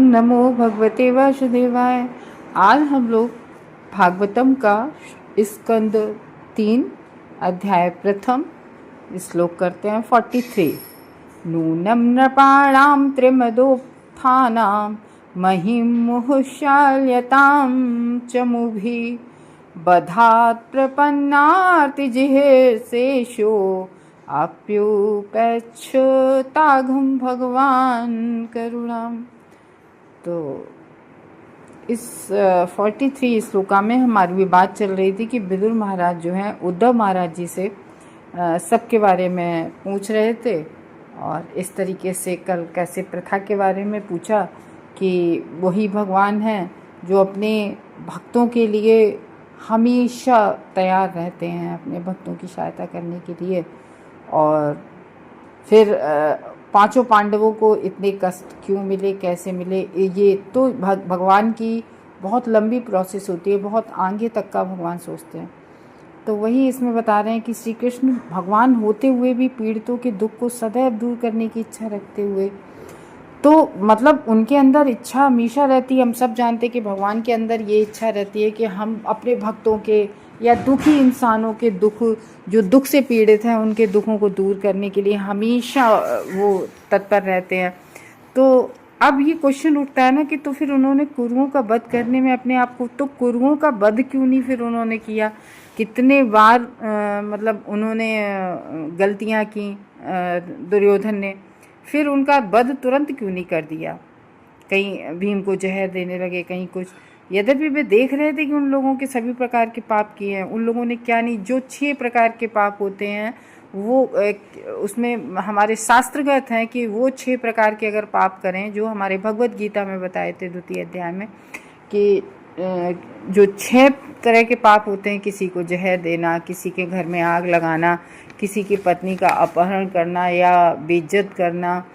नमो भगवते वासुदेवाय। आज हम लोग भागवतम का स्कंद 3 अध्याय प्रथम श्लोक करते हैं 43। नूनं नृपाणां त्रिमदोत्थानां महिं मुहुशाल्यतां च मुभि बधात् प्रपन्नार्तिजिहेर्षेषो आप्युपेक्षताघं भगवान करुणाम। तो इस 43 श्लोका में हमारी बात चल रही थी कि विदुर महाराज जो हैं उद्धव महाराज जी से सबके बारे में पूछ रहे थे, और इस तरीके से कल कैसे प्रथा के बारे में पूछा कि वही भगवान हैं जो अपने भक्तों के लिए हमेशा तैयार रहते हैं, अपने भक्तों की सहायता करने के लिए। और फिर पांचों पांडवों को इतने कष्ट क्यों मिले, कैसे मिले, ये तो भगवान की बहुत लंबी प्रोसेस होती है, बहुत आगे तक का भगवान सोचते हैं। तो वही इसमें बता रहे हैं कि श्री कृष्ण भगवान होते हुए भी पीड़ितों के दुख को सदैव दूर करने की इच्छा रखते हुए, तो मतलब उनके अंदर इच्छा हमेशा रहती है। हम सब जानते हैं कि भगवान के अंदर ये इच्छा रहती है कि हम अपने भक्तों के या दुखी इंसानों के दुख, जो दुख से पीड़ित हैं, उनके दुखों को दूर करने के लिए हमेशा वो तत्पर रहते हैं। तो अब ये क्वेश्चन उठता है ना कि तो फिर उन्होंने कुरुओं का वध करने में अपने आप को, तो कुरुओं का वध क्यों नहीं फिर उन्होंने किया? कितने बार मतलब उन्होंने गलतियां की दुर्योधन ने, फिर उनका वध तुरंत क्यों नहीं कर दिया? कहीं भीम को जहर देने लगे, कहीं कुछ। यद्यपि वे देख रहे थे कि उन लोगों के सभी प्रकार के पाप किए हैं, उन लोगों ने क्या नहीं, जो 6 प्रकार के पाप होते हैं वो उसमें हमारे शास्त्रगत हैं कि वो 6 प्रकार के अगर पाप करें, जो हमारे भगवत गीता में बताए थे 2य अध्याय में, कि जो 6 तरह के पाप होते हैं, किसी को जहर देना, किसी के घर में आग लगाना, किसी की पत्नी का अपहरण करना या बेइज्जत करना,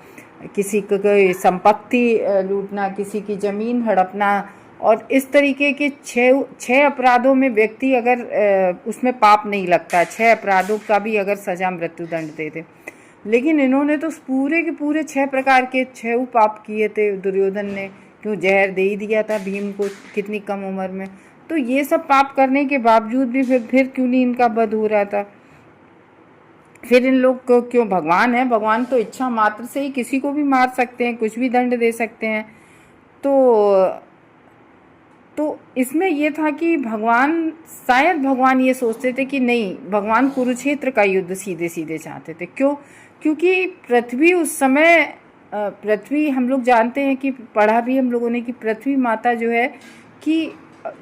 किसी को कोई संपत्ति लूटना, किसी की ज़मीन हड़पना, और इस तरीके के 6 अपराधों में व्यक्ति अगर उसमें पाप नहीं लगता, 6 अपराधों का भी अगर सजा मृत्युदंड दे दे। लेकिन इन्होंने तो पूरे के पूरे 6 प्रकार के 6 पाप किए थे। दुर्योधन ने क्यों जहर दे ही दिया था भीम को कितनी कम उम्र में। तो ये सब पाप करने के बावजूद भी फिर क्यों नहीं इनका वध हो रहा था? फिर इन लोग को क्यों? भगवान है, भगवान तो इच्छा मात्र से ही किसी को भी मार सकते हैं, कुछ भी दंड दे सकते हैं। तो इसमें ये था कि शायद भगवान ये सोचते थे कि नहीं, भगवान कुरुक्षेत्र का युद्ध सीधे सीधे चाहते थे। क्यों? क्योंकि पृथ्वी उस समय, पृथ्वी हम लोग जानते हैं कि पढ़ा भी हम लोगों ने कि पृथ्वी माता जो है कि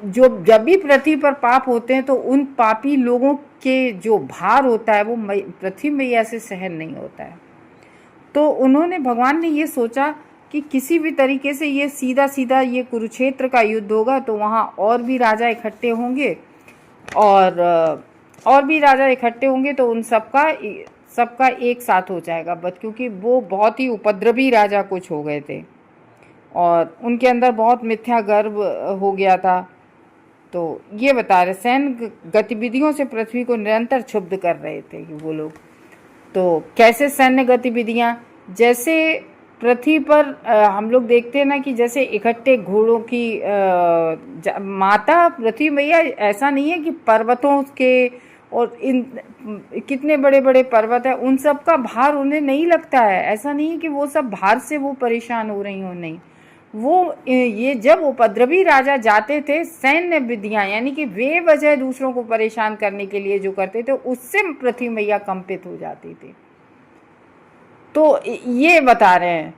जब भी पृथ्वी पर पाप होते हैं तो उन पापी लोगों के जो भार होता है वो पृथ्वी मैया से सहन नहीं होता है। तो भगवान ने ये सोचा कि किसी भी तरीके से ये सीधा सीधा ये कुरुक्षेत्र का युद्ध होगा तो वहाँ और भी राजा इकट्ठे होंगे, और भी राजा इकट्ठे होंगे तो उन सबका एक साथ हो जाएगा बट, क्योंकि वो बहुत ही उपद्रवी राजा कुछ हो गए थे और उनके अंदर बहुत मिथ्या गर्व हो गया था। तो ये बता रहे, सैन्य गतिविधियों से पृथ्वी को निरंतर क्षुब्ध कर रहे थे कि वो लोग। तो कैसे सैन्य गतिविधियाँ? जैसे पृथ्वी पर हम लोग देखते हैं ना कि जैसे इकट्ठे घोड़ों की माता पृथ्वी मैया ऐसा नहीं है कि पर्वतों के और इन कितने बड़े बड़े पर्वत है उन सब का भार उन्हें नहीं लगता है। ऐसा नहीं है कि वो सब भार से वो परेशान हो रही हो, नहीं। वो ये जब उपद्रवी राजा जाते थे, सैन्य विधियाँ यानी कि वे वजह दूसरों को परेशान करने के लिए जो करते थे उससे पृथ्वी मैया कंपित हो जाती थी। तो ये बता रहे हैं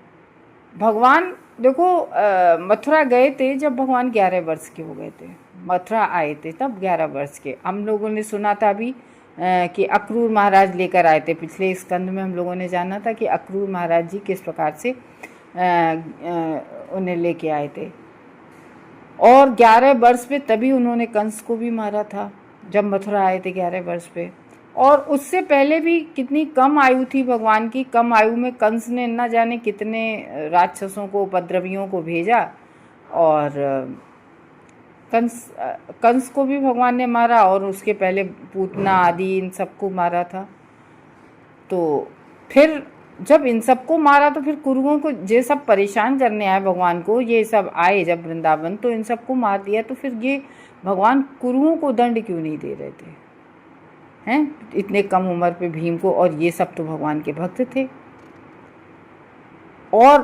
भगवान। देखो मथुरा गए थे जब भगवान 11 वर्ष के हो गए थे, मथुरा आए थे तब 11 वर्ष के। हम लोगों ने सुना था अभी कि अक्रूर महाराज लेकर आए थे। पिछले स्कंद में हम लोगों ने जाना था कि अक्रूर महाराज जी किस प्रकार से उन्हें लेके आए थे, और 11 वर्ष पे तभी उन्होंने कंस को भी मारा था जब मथुरा आए थे 11 वर्ष पे। और उससे पहले भी कितनी कम आयु थी भगवान की, कम आयु में कंस ने न जाने कितने राक्षसों को, उपद्रवियों को भेजा, और कंस को भी भगवान ने मारा और उसके पहले पूतना आदि इन सबको मारा था। तो फिर जब इन सबको मारा तो फिर कुरुओं को ये सब परेशान करने आए भगवान को, ये सब आए जब वृंदावन तो इन सबको मार दिया, तो फिर ये भगवान कुरुओं को दंड क्यों नहीं दे रहे थे हैं इतने कम उम्र पे भीम को? और ये सब तो भगवान के भक्त थे। और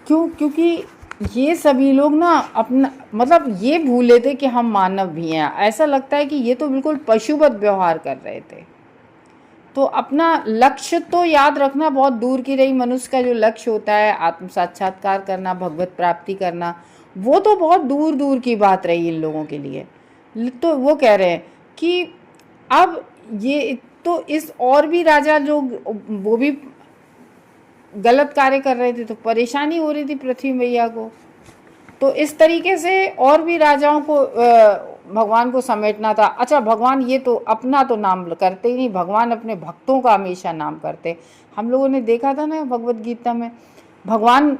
क्योंकि ये सभी लोग ना अपना मतलब ये भूले थे कि हम मानव भी हैं। ऐसा लगता है कि ये तो बिल्कुल पशुवत व्यवहार कर रहे थे। तो अपना लक्ष्य तो याद रखना बहुत दूर की रही। मनुष्य का जो लक्ष्य होता है आत्म साक्षात्कार करना, भगवत प्राप्ति करना, वो तो बहुत दूर दूर की बात रही इन लोगों के लिए। तो वो कह रहे हैं कि अब ये तो इस और भी राजा जो वो भी गलत कार्य कर रहे थे तो परेशानी हो रही थी पृथ्वी मैया को। तो इस तरीके से और भी राजाओं को भगवान को समेटना था। अच्छा, भगवान ये तो अपना तो नाम करते ही नहीं, भगवान अपने भक्तों का हमेशा नाम करते। हम लोगों ने देखा था ना भगवत गीता में, भगवान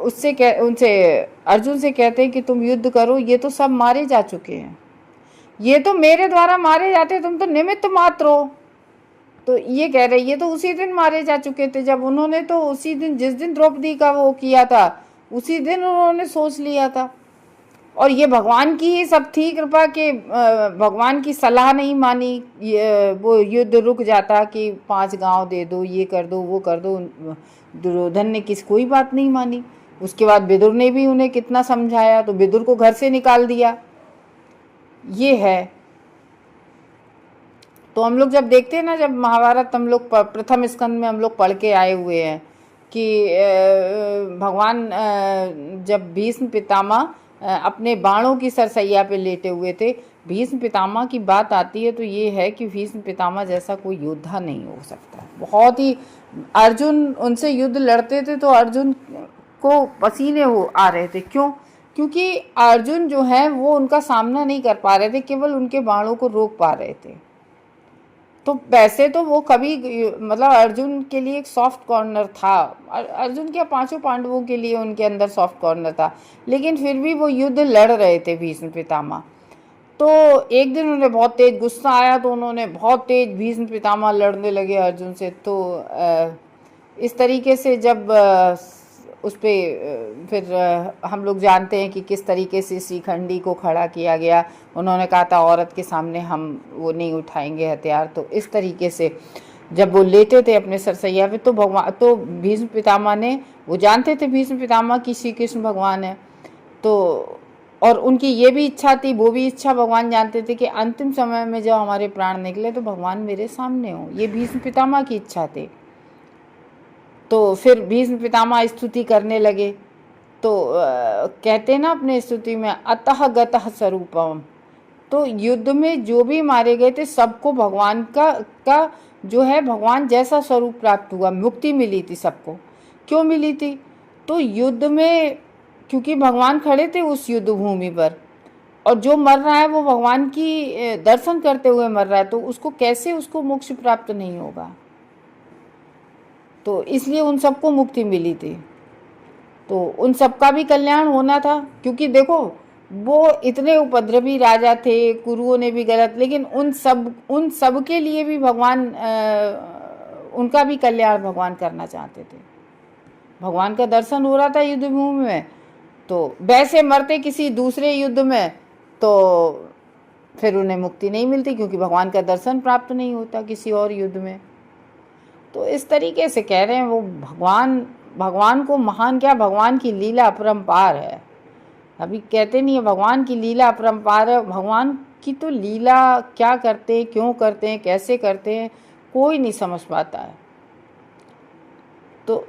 उनसे अर्जुन से कहते हैं कि तुम युद्ध करो, ये तो सब मारे जा चुके हैं, ये तो मेरे द्वारा मारे जाते, तुम तो निमित्त मात्र हो। तो ये कह रहे ये तो उसी दिन मारे जा चुके थे, जब उन्होंने तो उसी दिन जिस दिन द्रौपदी का वो किया था उसी दिन उन्होंने सोच लिया था। और ये भगवान की ही सब थी कृपा के भगवान की सलाह नहीं मानी, वो युद्ध रुक जाता कि 5 गांव दे दो, ये कर दो, वो कर दो। दुर्योधन ने कोई बात नहीं मानी। उसके बाद विदुर ने भी उन्हें कितना समझाया, तो विदुर को घर से निकाल दिया। ये है। तो हम लोग जब देखते हैं ना, जब महाभारत हम लोग प्रथम स्कंद में हम लोग पढ़ के आए हुए हैं कि भगवान जब भीष्म पितामह अपने बाणों की सरसैया पे लेटे हुए थे, भीष्म पितामह की बात आती है तो ये है कि भीष्म पितामह जैसा कोई योद्धा नहीं हो सकता। बहुत ही अर्जुन उनसे युद्ध लड़ते थे तो अर्जुन को पसीने आ रहे थे। क्यों? क्योंकि अर्जुन जो है वो उनका सामना नहीं कर पा रहे थे, केवल उनके बाणों को रोक पा रहे थे। तो वैसे तो वो कभी मतलब अर्जुन के लिए एक सॉफ्ट कॉर्नर था, अर्जुन क्या 5 पांडवों के लिए उनके अंदर सॉफ्ट कॉर्नर था, लेकिन फिर भी वो युद्ध लड़ रहे थे भीष्म पितामह। तो एक दिन उन्हें बहुत तेज गुस्सा आया तो उन्होंने बहुत तेज भीष्म पितामह लड़ने लगे अर्जुन से। तो इस तरीके से जब उस पर फिर हम लोग जानते हैं कि किस तरीके से शिखंडी को खड़ा किया गया। उन्होंने कहा था औरत के सामने हम वो नहीं उठाएंगे हथियार। तो इस तरीके से जब वो लेटे थे अपने सरसैया पे, तो भगवान तो भीष्म पितामह ने, वो जानते थे भीष्म पितामह की श्री कृष्ण भगवान है, तो और उनकी ये भी इच्छा थी, वो भी इच्छा भगवान जानते थे कि अंतिम समय में जब हमारे प्राण निकले तो भगवान मेरे सामने हो। ये भीष्म पितामह की इच्छा थी। तो फिर भीष्म पितामह स्तुति करने लगे। तो कहते ना अपने स्तुति में अतः गतः स्वरूपम। तो युद्ध में जो भी मारे गए थे सबको भगवान का जो है भगवान जैसा स्वरूप प्राप्त हुआ, मुक्ति मिली थी सबको। क्यों मिली थी? तो युद्ध में क्योंकि भगवान खड़े थे उस युद्ध भूमि पर, और जो मर रहा है वो भगवान की दर्शन करते हुए मर रहा है, तो उसको कैसे उसको मोक्ष प्राप्त नहीं होगा। तो इसलिए उन सबको मुक्ति मिली थी। तो उन सबका भी कल्याण होना था, क्योंकि देखो वो इतने उपद्रवी राजा थे, कुरुओं ने भी गलत, लेकिन उन सब के लिए भी भगवान उनका भी कल्याण भगवान करना चाहते थे। भगवान का दर्शन हो रहा था युद्ध भूमि में, तो वैसे मरते किसी दूसरे युद्ध में तो फिर उन्हें मुक्ति नहीं मिलती, क्योंकि भगवान का दर्शन प्राप्त नहीं होता किसी और युद्ध में। तो इस तरीके से कह रहे हैं वो भगवान को महान क्या, भगवान की लीला अपरंपार है। अभी कहते नहीं है भगवान की लीला अपरंपार है। भगवान की तो लीला क्या करते हैं, क्यों करते हैं, कैसे करते हैं, कोई नहीं समझ पाता है। तो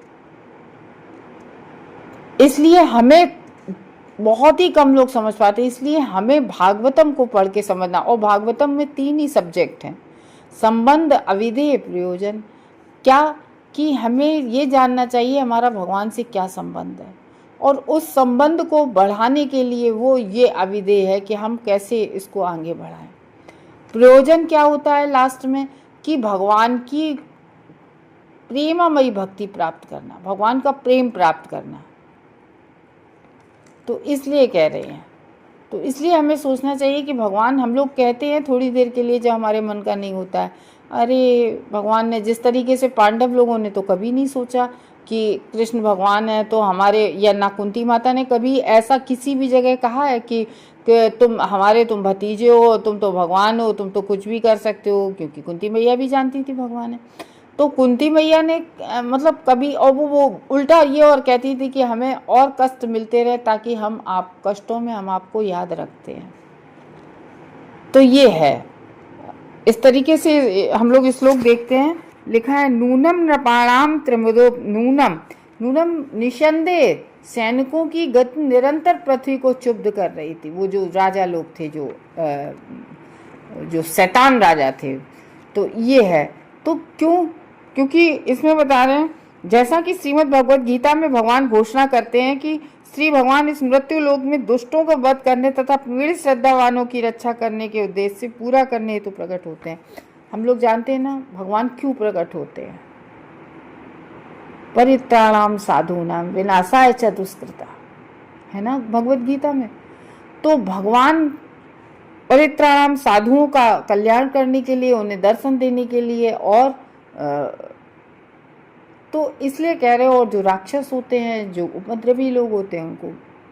इसलिए हमें बहुत ही कम लोग समझ पाते, इसलिए हमें भागवतम को पढ़ के समझना। और भागवतम में 3 ही सब्जेक्ट हैं, संबंध, अविधेय, प्रयोजन। क्या कि हमें ये जानना चाहिए हमारा भगवान से क्या संबंध है, और उस संबंध को बढ़ाने के लिए वो ये अविधेय है कि हम कैसे इसको आगे बढ़ाएं। प्रयोजन क्या होता है लास्ट में, कि भगवान की प्रेममयी भक्ति प्राप्त करना, भगवान का प्रेम प्राप्त करना। तो इसलिए कह रहे हैं तो इसलिए हमें सोचना चाहिए कि भगवान, हम लोग कहते हैं थोड़ी देर के लिए जब हमारे मन का नहीं होता है, अरे भगवान ने जिस तरीके से, पांडव लोगों ने तो कभी नहीं सोचा कि कृष्ण भगवान है तो हमारे, या ना कुंती माता ने कभी ऐसा किसी भी जगह कहा है कि तुम भतीजे हो, तुम तो भगवान हो, तुम तो कुछ भी कर सकते हो, क्योंकि कुंती मैया भी जानती थी भगवान है। तो कुंती मैया ने मतलब कभी, और वो उल्टा ये और कहती थी कि हमें और कष्ट मिलते रहे ताकि हम आप कष्टों में हम आपको याद रखते हैं। तो ये है, इस तरीके से हम लोग श्लोक देखते हैं। लिखा है नूनम नृपाणाम त्रिमुदो नूनम, नूनम निसंदेह सैनिकों की गति निरंतर पृथ्वी को क्षुब्ध कर रही थी। वो जो राजा लोग थे, जो शैतान राजा थे, तो ये है। तो क्यों? क्योंकि इसमें बता रहे हैं, जैसा कि श्रीमद् भगवद गीता में भगवान घोषणा करते हैं कि श्री भगवान इस मृत्यु लोक में दुष्टों को वध करने तथा पीड़ित श्रद्धावानों की रक्षा करने के उद्देश्य से पूरा करने हेतु प्रकट होते हैं। हम लोग जानते हैं ना भगवान क्यों प्रकट होते हैं। परित्राणाम साधूनाम विनाशाय च दुष्कृता, है ना भगवद गीता में। तो भगवान परित्राणाम, साधुओं का कल्याण करने के लिए, उन्हें दर्शन देने के लिए, और तो इसलिए कह रहे हो। और जो राक्षस होते हैं, जो उपद्रवी लोग होते हैं, उनको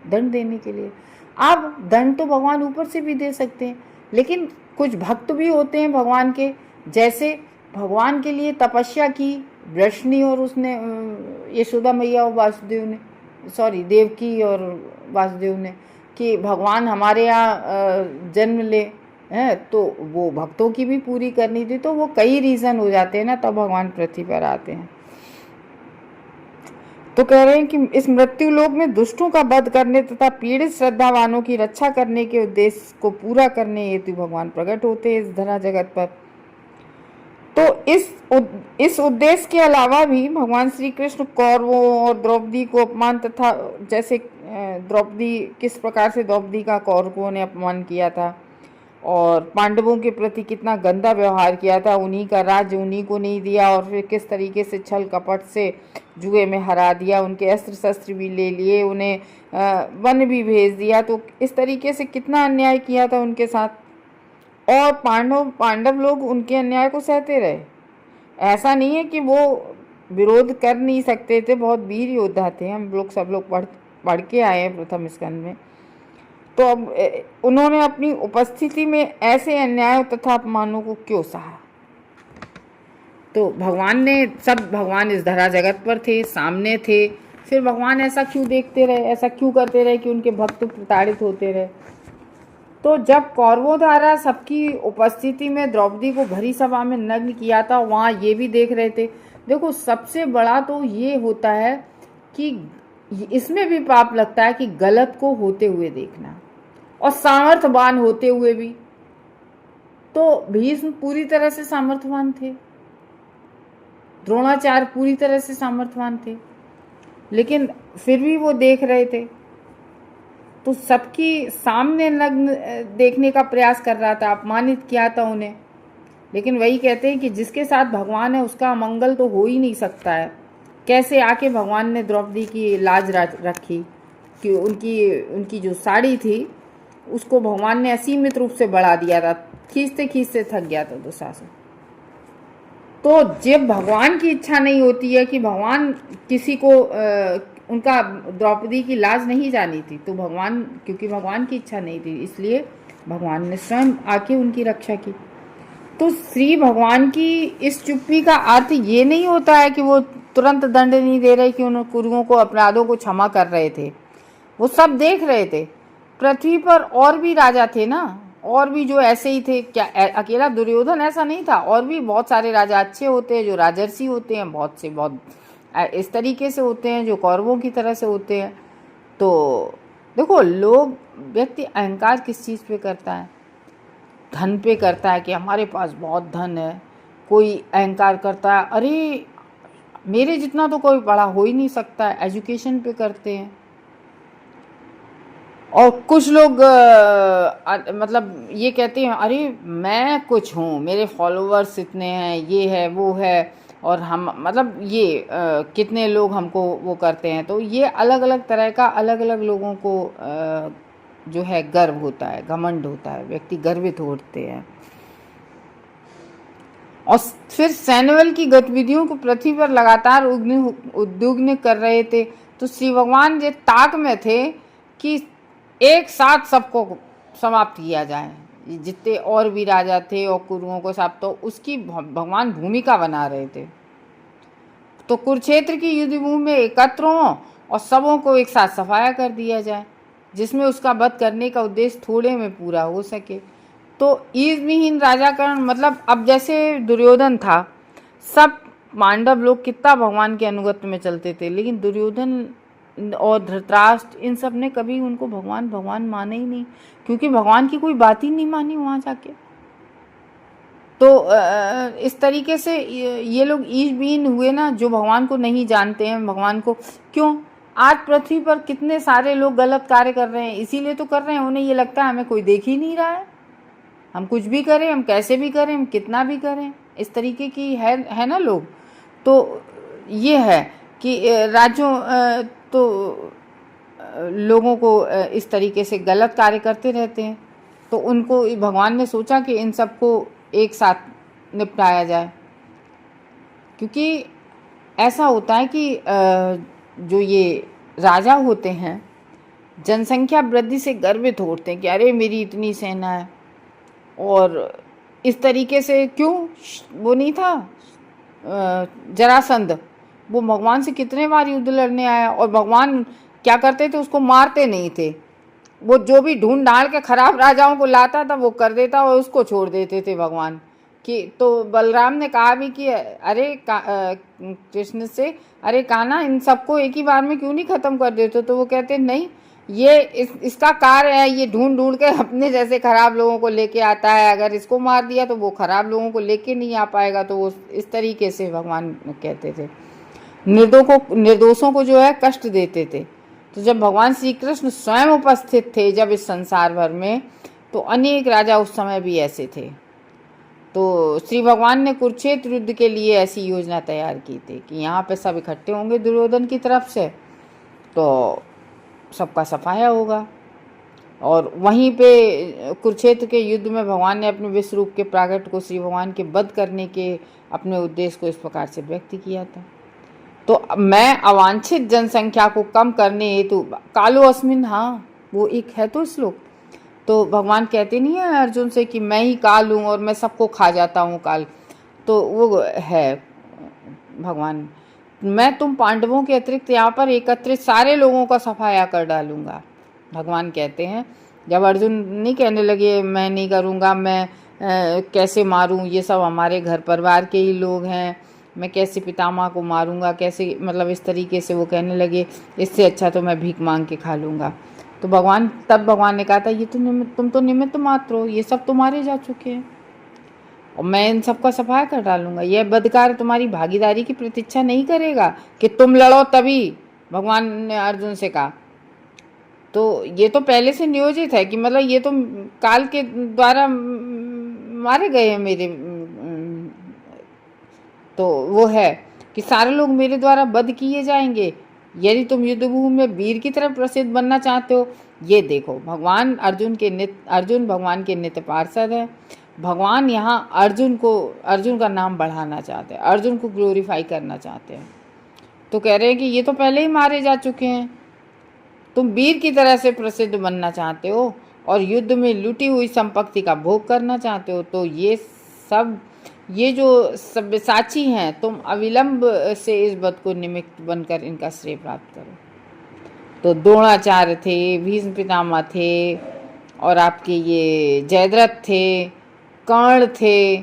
दंड देने के लिए। अब दंड तो भगवान ऊपर से भी दे सकते हैं, लेकिन कुछ भक्त भी होते हैं भगवान के, जैसे भगवान के लिए तपस्या की वृष्णि, और उसने यशोदा मैया और वासुदेव ने, सॉरी देवकी और वासुदेव ने, कि भगवान हमारे यहाँ जन्म ले हैं, तो वो भक्तों की भी पूरी करनी थी। तो वो कई रीज़न हो जाते हैं ना, तब भगवान पृथ्वी पर आते हैं। तो कह रहे हैं कि इस मृत्यु लोक में दुष्टों का वध करने तथा पीड़ित श्रद्धावानों की रक्षा करने के उद्देश्य को पूरा करने हेतु भगवान प्रकट होते हैं इस धरा जगत पर। तो इस उद्देश्य के अलावा भी भगवान श्री कृष्ण कौरवों और द्रौपदी को अपमान, तथा जैसे द्रौपदी, किस प्रकार से द्रौपदी का कौरवों ने अपमान किया था, और पांडवों के प्रति कितना गंदा व्यवहार किया था, उन्हीं का राज्य उन्हीं को नहीं दिया, और फिर किस तरीके से छल कपट से जुए में हरा दिया, उनके अस्त्र शस्त्र भी ले लिए, उन्हें वन भी भेज दिया। तो इस तरीके से कितना अन्याय किया था उनके साथ, और पांडव लोग उनके अन्याय को सहते रहे। ऐसा नहीं है कि वो विरोध कर नहीं सकते थे, बहुत वीर योद्धा थे। हम लोग सब लोग पढ़ के आए हैं प्रथम स्कंद में। तो अब उन्होंने अपनी उपस्थिति में ऐसे अन्याय तथा अपमानों को क्यों सहा? तो भगवान इस धरा जगत पर थे, सामने थे, फिर भगवान ऐसा क्यों देखते रहे, ऐसा क्यों करते रहे कि उनके भक्त प्रताड़ित होते रहे? तो जब कौरवों द्वारा सबकी उपस्थिति में द्रौपदी को भरी सभा में नग्न किया था, वहाँ ये भी देख रहे थे। देखो, सबसे बड़ा तो ये होता है कि इसमें भी पाप लगता है कि गलत को होते हुए देखना, और सामर्थ्यवान होते हुए भी। तो भीष्म पूरी तरह से सामर्थ्यवान थे, द्रोणाचार्य पूरी तरह से सामर्थ्यवान थे, लेकिन फिर भी वो देख रहे थे। तो सबकी सामने नग्न देखने का प्रयास कर रहा था, अपमानित किया था उन्हें। लेकिन वही कहते हैं कि जिसके साथ भगवान है उसका अमंगल तो हो ही नहीं सकता है। कैसे आके भगवान ने द्रौपदी की लाज रखी कि उनकी जो साड़ी थी उसको भगवान ने असीमित रूप से बढ़ा दिया था, खींचते खींचते थक गया था दुशासन। तो जब भगवान की इच्छा नहीं होती है कि भगवान किसी को उनका द्रौपदी की लाज नहीं जानी थी, तो भगवान, क्योंकि भगवान की इच्छा नहीं थी, इसलिए भगवान ने स्वयं आके उनकी रक्षा की। तो श्री भगवान की इस चुप्पी का अर्थ ये नहीं होता है कि वो तुरंत दंड नहीं दे रहे, कि उन कुरुओं को, अपराधों को क्षमा कर रहे थे। वो सब देख रहे थे। पृथ्वी पर और भी राजा थे ना, और भी जो ऐसे ही थे। क्या अकेला दुर्योधन ऐसा नहीं था? और भी बहुत सारे राजा अच्छे होते हैं, जो राजर्षि होते हैं, बहुत इस तरीके से होते हैं, जो कौरवों की तरह से होते हैं। तो देखो, व्यक्ति अहंकार किस चीज़ पे करता है? धन पे करता है कि हमारे पास बहुत धन है। कोई अहंकार करता है, अरे मेरे जितना तो कोई बड़ा हो ही नहीं सकता है, एजुकेशन पे करते हैं। और कुछ लोग मतलब ये कहते हैं, अरे मैं कुछ हूँ, मेरे फॉलोअर्स इतने हैं, ये है वो है, और हम मतलब ये कितने लोग हमको वो करते हैं। तो ये अलग अलग तरह का, अलग अलग लोगों को जो है गर्व होता है, घमंड होता है, व्यक्ति गर्वित होते हैं। और फिर सैन्यबल की गतिविधियों को पृथ्वी पर लगातार उद्विग्न कर रहे थे। तो श्री भगवान ये ताक में थे कि एक साथ सबको समाप्त किया जाए, जितने और भी राजा थे और कुरुओं को सब, तो उसकी भगवान भूमिका बना रहे थे। तो कुरुक्षेत्र की युद्ध भूमि में एकत्र हों और सबों को एक साथ सफाया कर दिया जाए, जिसमें उसका वध करने का उद्देश्य थोड़े में पूरा हो सके। तो ईज विहीन राजाकरण, मतलब अब जैसे दुर्योधन था, सब पांडव लोग कितना भगवान के अनुगत्य में चलते थे, लेकिन दुर्योधन और धृतराष्ट्र इन सब ने कभी उनको भगवान भगवान माने ही नहीं, क्योंकि भगवान की कोई बात ही नहीं मानी वहाँ जाके। तो इस तरीके से ये लोग ईश बीन हुए ना, जो भगवान को नहीं जानते हैं। भगवान को क्यों, आज पृथ्वी पर कितने सारे लोग गलत कार्य कर रहे हैं, इसीलिए तो कर रहे हैं, उन्हें ये लगता है हमें कोई देख ही नहीं रहा है, हम कुछ भी करें, हम कैसे भी करें, हम कितना भी करें, इस तरीके की है ना लोग। तो ये है कि राज्यों तो लोगों को इस तरीके से गलत कार्य करते रहते हैं। तो उनको भगवान ने सोचा कि इन सबको एक साथ निपटाया जाए, क्योंकि ऐसा होता है कि जो ये राजा होते हैं जनसंख्या वृद्धि से गर्वित होते हैं कि अरे मेरी इतनी सेना है। और इस तरीके से क्यों, वो नहीं था जरासंध, वो भगवान से कितने बार युद्ध लड़ने आया, और भगवान क्या करते थे, उसको मारते नहीं थे। वो जो भी ढूंढ ढाल के खराब राजाओं को लाता था वो कर देता और उसको छोड़ देते थे भगवान कि। तो बलराम ने कहा भी कि अरे कृष्ण से, अरे कान्हा इन सबको एक ही बार में क्यों नहीं खत्म कर देते। तो वो कहते नहीं, ये इसका कार्य है, ये ढूंढ ढूंढ के अपने जैसे खराब लोगों को लेके आता है, अगर इसको मार दिया तो वो खराब लोगों को लेके नहीं आ पाएगा। तो वो इस तरीके से भगवान कहते थे, निर्दोषों को जो है कष्ट देते थे। तो जब भगवान श्री कृष्ण स्वयं उपस्थित थे जब इस संसार भर में, तो अनेक राजा उस समय भी ऐसे थे। तो श्री भगवान ने कुरुक्षेत्र युद्ध के लिए ऐसी योजना तैयार की थी कि यहाँ पे सब इकट्ठे होंगे दुर्योधन की तरफ से, तो सबका सफाया होगा। और वहीं पे कुरुक्षेत्र के युद्ध में भगवान ने अपने विश्व रूप के प्राकट को श्री भगवान के वध करने के अपने उद्देश्य को इस प्रकार से व्यक्त किया था। तो मैं अवांछित जनसंख्या को कम करने हेतु कालो अस्मिन, हाँ वो एक है तो श्लोक। तो भगवान कहते नहीं है अर्जुन से कि मैं ही काल हूँ और मैं सबको खा जाता हूँ काल, तो वो है भगवान, मैं तुम पांडवों के अतिरिक्त यहाँ पर एकत्रित सारे लोगों का सफाया कर डालूंगा। भगवान कहते हैं, जब अर्जुन नहीं कहने लगे मैं नहीं करूँगा, मैं कैसे मारूँ, ये सब हमारे घर परिवार के ही लोग हैं, मैं कैसे पितामह को मारूंगा, कैसे, मतलब इस तरीके से वो कहने लगे, इससे अच्छा तो मैं भीख मांग के खा लूँगा। तो तब भगवान ने कहा था ये तो तुम तो निमित्त मात्र हो, ये सब तुम्हारे जा चुके हैं और मैं इन सबका सफाया कर डालूंगा। यह बदकार तुम्हारी भागीदारी की प्रतीक्षा नहीं करेगा कि तुम लड़ो तभी, भगवान ने अर्जुन से कहा। तो ये तो पहले से नियोजित है कि मतलब ये तो काल के द्वारा मारे गए हैं मेरे, तो वो है कि सारे लोग मेरे द्वारा वध किए जाएंगे यदि तुम युद्धभूमि में वीर की तरह प्रसिद्ध बनना चाहते हो। ये देखो भगवान अर्जुन भगवान के नित्य पार्षद है। भगवान यहाँ अर्जुन का नाम बढ़ाना चाहते हैं, अर्जुन को ग्लोरीफाई करना चाहते हैं। तो कह रहे हैं कि ये तो पहले ही मारे जा चुके हैं, तुम वीर की तरह से प्रसिद्ध बनना चाहते हो और युद्ध में लूटी हुई संपत्ति का भोग करना चाहते हो। तो ये जो सब्यसाची हैं, तुम अविलंब से इस वध को निमित्त बनकर इनका श्रेय प्राप्त करो। तो द्रोणाचार्य थे, भीष्म पितामह थे, और आपके ये जयद्रथ थे, कर्ण थे।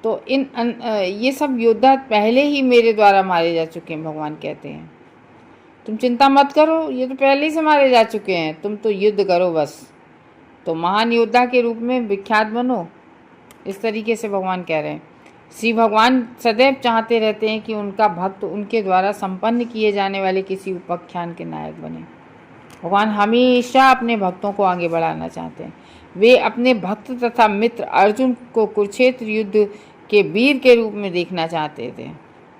तो ये सब योद्धा पहले ही मेरे द्वारा मारे जा चुके हैं। भगवान कहते हैं तुम चिंता मत करो, ये तो पहले ही से मारे जा चुके हैं, तुम तो युद्ध करो बस, तो महान योद्धा के रूप में विख्यात बनो। इस तरीके से भगवान कह रहे हैं। श्री भगवान सदैव चाहते रहते हैं कि उनका भक्त उनके द्वारा संपन्न किए जाने वाले किसी उपाख्यान के नायक बने। भगवान हमेशा अपने भक्तों को आगे बढ़ाना चाहते हैं। वे अपने भक्त तथा मित्र अर्जुन को कुरुक्षेत्र युद्ध के वीर के रूप में देखना चाहते थे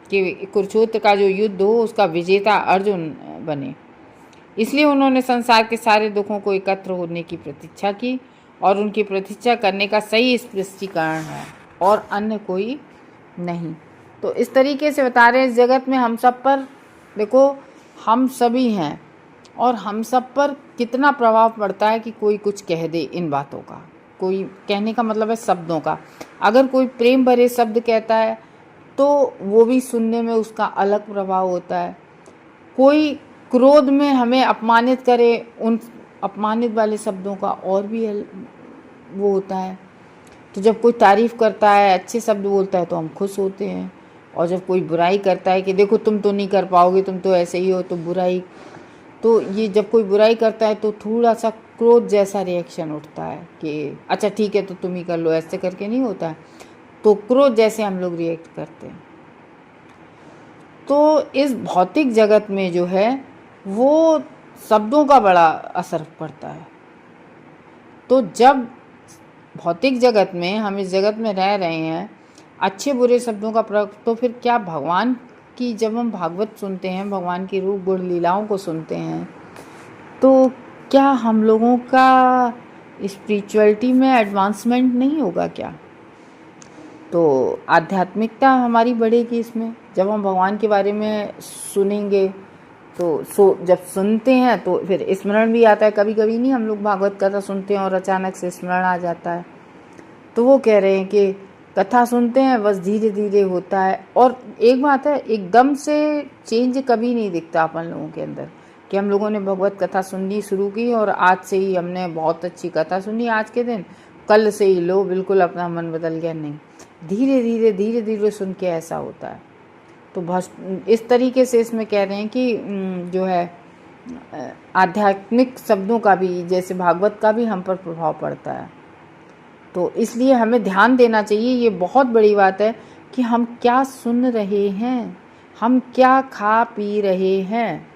कि कुरुक्षेत्र का जो युद्ध हो उसका विजेता अर्जुन बने। इसलिए उन्होंने संसार के सारे दुखों को एकत्र होने की प्रतीक्षा की, और उनकी प्रतीक्षा करने का सही स्पष्टीकरण है और अन्य कोई नहीं। तो इस तरीके से बता रहे हैं, इस जगत में हम सब पर देखो, हम सभी हैं और हम सब पर कितना प्रभाव पड़ता है कि कोई कुछ कह दे इन बातों का। कोई, कहने का मतलब है शब्दों का। अगर कोई प्रेम भरे शब्द कहता है तो वो भी सुनने में उसका अलग प्रभाव होता है। कोई क्रोध में हमें अपमानित करे, उन अपमानित वाले शब्दों का और भी वो होता है। तो जब कोई तारीफ़ करता है, अच्छे शब्द बोलता है, तो हम खुश होते हैं। और जब कोई बुराई करता है कि देखो तुम तो नहीं कर पाओगे, तुम तो ऐसे ही हो, तो बुराई, तो ये जब कोई बुराई करता है तो थोड़ा सा क्रोध जैसा रिएक्शन उठता है कि अच्छा ठीक है तो तुम ही कर लो, ऐसे करके नहीं होता है, तो क्रोध जैसे हम लोग रिएक्ट करते हैं। तो इस भौतिक जगत में जो है वो शब्दों का बड़ा असर पड़ता है। तो जब भौतिक जगत में, हम इस जगत में रह रहे हैं, अच्छे बुरे शब्दों का प्रयोग, तो फिर क्या भगवान की, जब हम भागवत सुनते हैं, भगवान की रूप गुण लीलाओं को सुनते हैं, तो क्या हम लोगों का स्पिरिचुअलिटी में एडवांसमेंट नहीं होगा क्या? तो आध्यात्मिकता हमारी बढ़ेगी इसमें। जब हम भगवान के बारे में सुनेंगे तो जब सुनते हैं तो फिर स्मरण भी आता है। कभी कभी नहीं, हम लोग भागवत कथा सुनते हैं और अचानक से स्मरण आ जाता है। तो वो कह रहे हैं कि कथा सुनते हैं, बस धीरे धीरे होता है। और एक बात है, एकदम से चेंज कभी नहीं दिखता अपन लोगों के अंदर कि हम लोगों ने भगवत कथा सुननी शुरू की और आज से ही हमने बहुत अच्छी कथा सुनी आज के दिन, कल से ही लो बिल्कुल अपना मन बदल गया। नहीं, धीरे धीरे सुन के ऐसा होता है। तो इस तरीके से इसमें कह रहे हैं कि जो है आध्यात्मिक शब्दों का भी, जैसे भागवत का भी हम पर प्रभाव पड़ता है। तो इसलिए हमें ध्यान देना चाहिए। ये बहुत बड़ी बात है कि हम क्या सुन रहे हैं, हम क्या खा पी रहे हैं।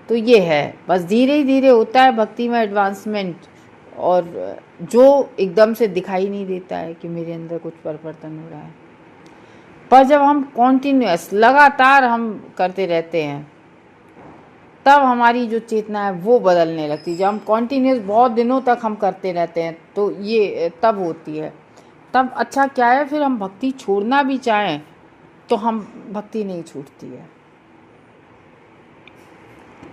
तो ये है, बस धीरे धीरे होता है भक्ति में एडवांसमेंट, और जो एकदम से दिखाई नहीं देता है कि मेरे अंदर कुछ परिवर्तन हो रहा है। पर जब हम कॉन्टिन्यूअस, लगातार हम करते रहते हैं, तब हमारी जो चेतना है वो बदलने लगती है। जब हम कॉन्टिन्यूअस बहुत दिनों तक हम करते रहते हैं तो ये तब होती है। तब अच्छा क्या है, फिर हम भक्ति छोड़ना भी चाहें तो हम भक्ति नहीं छूटती है।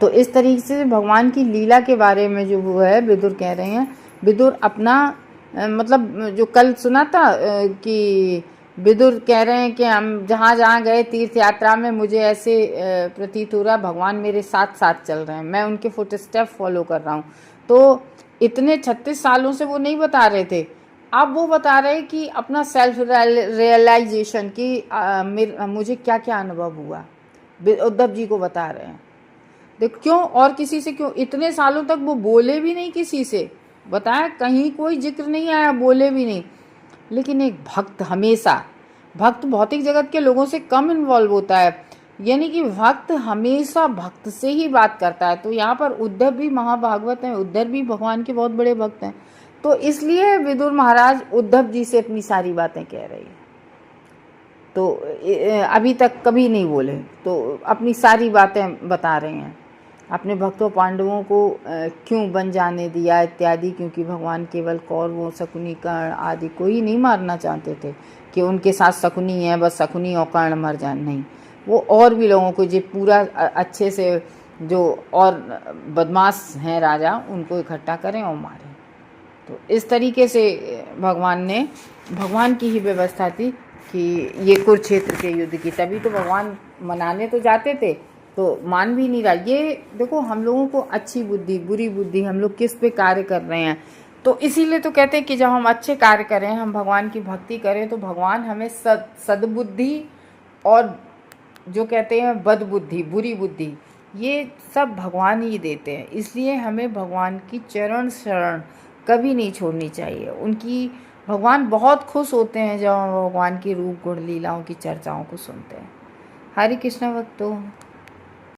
तो इस तरीके से भगवान की लीला के बारे में जो वो है, विदुर कह रहे हैं, विदुर अपना मतलब जो कल सुना था कि विदुर कह रहे हैं कि हम जहाँ जहाँ गए तीर्थ यात्रा में, मुझे ऐसे प्रतीत हो रहा भगवान मेरे साथ साथ चल रहे हैं, मैं उनके फुटस्टेप फॉलो कर रहा हूँ। तो इतने 36 सालों से वो नहीं बता रहे थे, अब वो बता रहे हैं कि अपना सेल्फ रियलाइजेशन कि मुझे क्या क्या अनुभव हुआ, उद्धव जी को बता रहे हैं। देख क्यों, और किसी से क्यों, इतने सालों तक वो बोले भी नहीं किसी से, बताया कहीं कोई जिक्र नहीं आया, बोले भी नहीं। लेकिन एक भक्त हमेशा, भक्त भौतिक जगत के लोगों से कम इन्वॉल्व होता है, यानी कि भक्त हमेशा भक्त से ही बात करता है। तो यहाँ पर उद्धव भी महाभागवत हैं, उद्धव भी भगवान के बहुत बड़े भक्त हैं। तो इसलिए विदुर महाराज उद्धव जी से अपनी सारी बातें कह रही है। तो अभी तक कभी नहीं बोले, तो अपनी सारी बातें बता रहे हैं, अपने भक्तों पांडवों को क्यों बन जाने दिया इत्यादि, क्योंकि भगवान केवल कौरवों, शकुनी, कर्ण आदि को ही नहीं मारना चाहते थे कि उनके साथ शकुनी है, बस शकुनी और कर्ण मर जाए, नहीं, वो और भी लोगों को, जो पूरा अच्छे से जो और बदमाश हैं राजा, उनको इकट्ठा करें और मारें। तो इस तरीके से भगवान की ही व्यवस्था थी कि ये कुरुक्षेत्र के युद्ध की, तभी तो भगवान मनाने तो जाते थे तो मान भी नहीं रहा। ये देखो, हम लोगों को अच्छी बुद्धि, बुरी बुद्धि, हम लोग किस पे कार्य कर रहे हैं। तो इसीलिए तो कहते हैं कि जब हम अच्छे कार्य करें, हम भगवान की भक्ति करें, तो भगवान हमें सद्बुद्धि और जो कहते हैं बदबुद्धि, बुरी बुद्धि, ये सब भगवान ही देते हैं। इसलिए हमें भगवान की चरण शरण कभी नहीं छोड़नी चाहिए। उनकी, भगवान बहुत खुश होते हैं जब हम भगवान की रूप गुण लीलाओं की चर्चाओं को सुनते हैं। हरे कृष्ण भक्तों।